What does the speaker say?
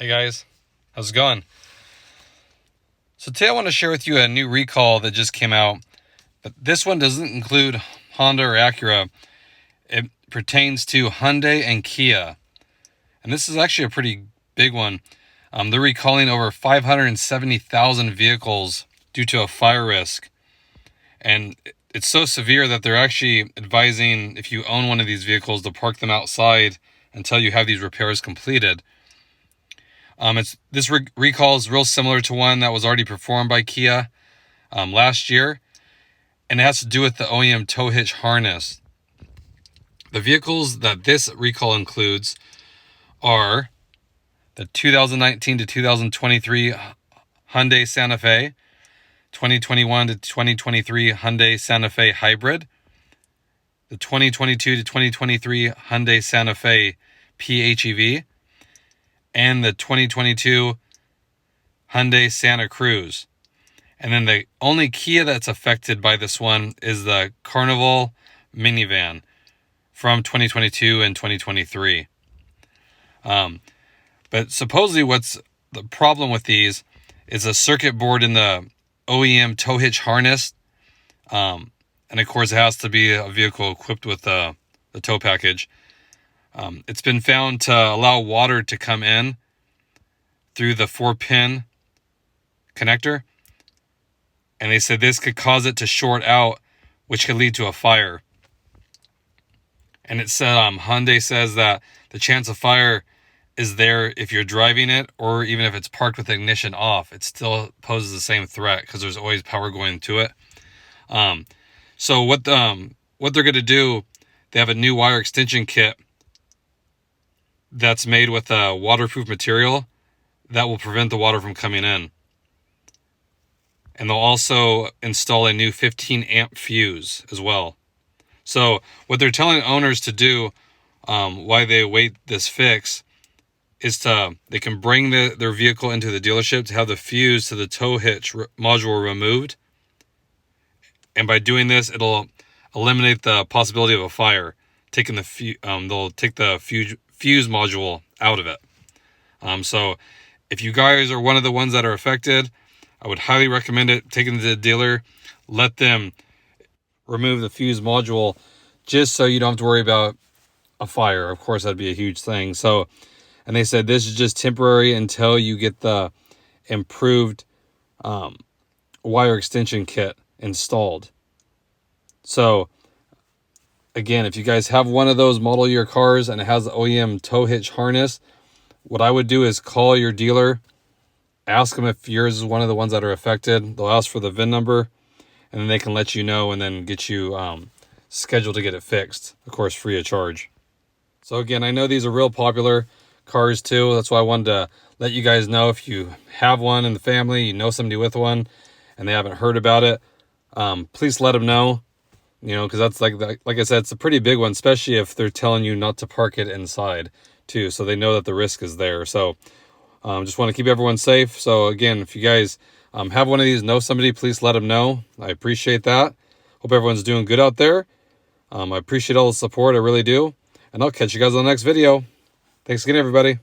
Hey guys, how's it going? So today I want to share with you a new recall that just came out, but this one doesn't include Honda or Acura. It pertains to Hyundai and Kia, and this is actually a pretty big one. They're recalling over 570,000 vehicles due to a fire risk, and it's so severe that they're actually advising, if you own one of these vehicles, to park them outside until you have these repairs completed. This recall is real similar to one that was already performed by Kia last year, and it has to do with the OEM tow hitch harness. The vehicles that this recall includes are the 2019 to 2023 Hyundai Santa Fe, 2021 to 2023 Hyundai Santa Fe Hybrid, the 2022 to 2023 Hyundai Santa Fe PHEV, and the 2022 Hyundai Santa Cruz. And then the only Kia that's affected by this one is the Carnival minivan from 2022 and 2023. But supposedly what's the problem with these is a circuit board in the OEM tow hitch harness. And of course it has to be a vehicle equipped with the tow package. It's been found to allow water to come in through the 4-pin connector. And they said this could cause it to short out, which could lead to a fire. And it said, Hyundai says that the chance of fire is there if you're driving it, or even if it's parked with the ignition off, it still poses the same threat because there's always power going to it. So what they're going to do, they have a new wire extension kit that's made with a waterproof material that will prevent the water from coming in. And they'll also install a new 15 amp fuse as well. So what they're telling owners to do, why they await this fix, is they can bring their vehicle into the dealership to have the fuse to the tow hitch module removed. And by doing this, it'll eliminate the possibility of a fire. They'll take the fuse module out of it. So if you guys are one of the ones that are affected, I would highly recommend it. Take it to the dealer, let them remove the fuse module, just so you don't have to worry about a fire. Of course, that'd be a huge thing. So, and they said this is just temporary until you get the improved wire extension kit installed. So again, if you guys have one of those model year cars and it has the OEM tow hitch harness, what I would do is call your dealer, ask them if yours is one of the ones that are affected. They'll ask for the VIN number, and then they can let you know and then get you scheduled to get it fixed, of course, free of charge. So again, I know these are real popular cars too. That's why I wanted to let you guys know, if you have one in the family, you know somebody with one, and they haven't heard about it, please let them know. You know, because that's like I said, it's a pretty big one, especially if they're telling you not to park it inside too, so they know that the risk is there. So just want to keep everyone safe. So again, if you guys have one of these, know somebody, please let them know. I appreciate that. Hope everyone's doing good out there. I appreciate all the support, I really do. And I'll catch you guys on the next video. Thanks again, everybody.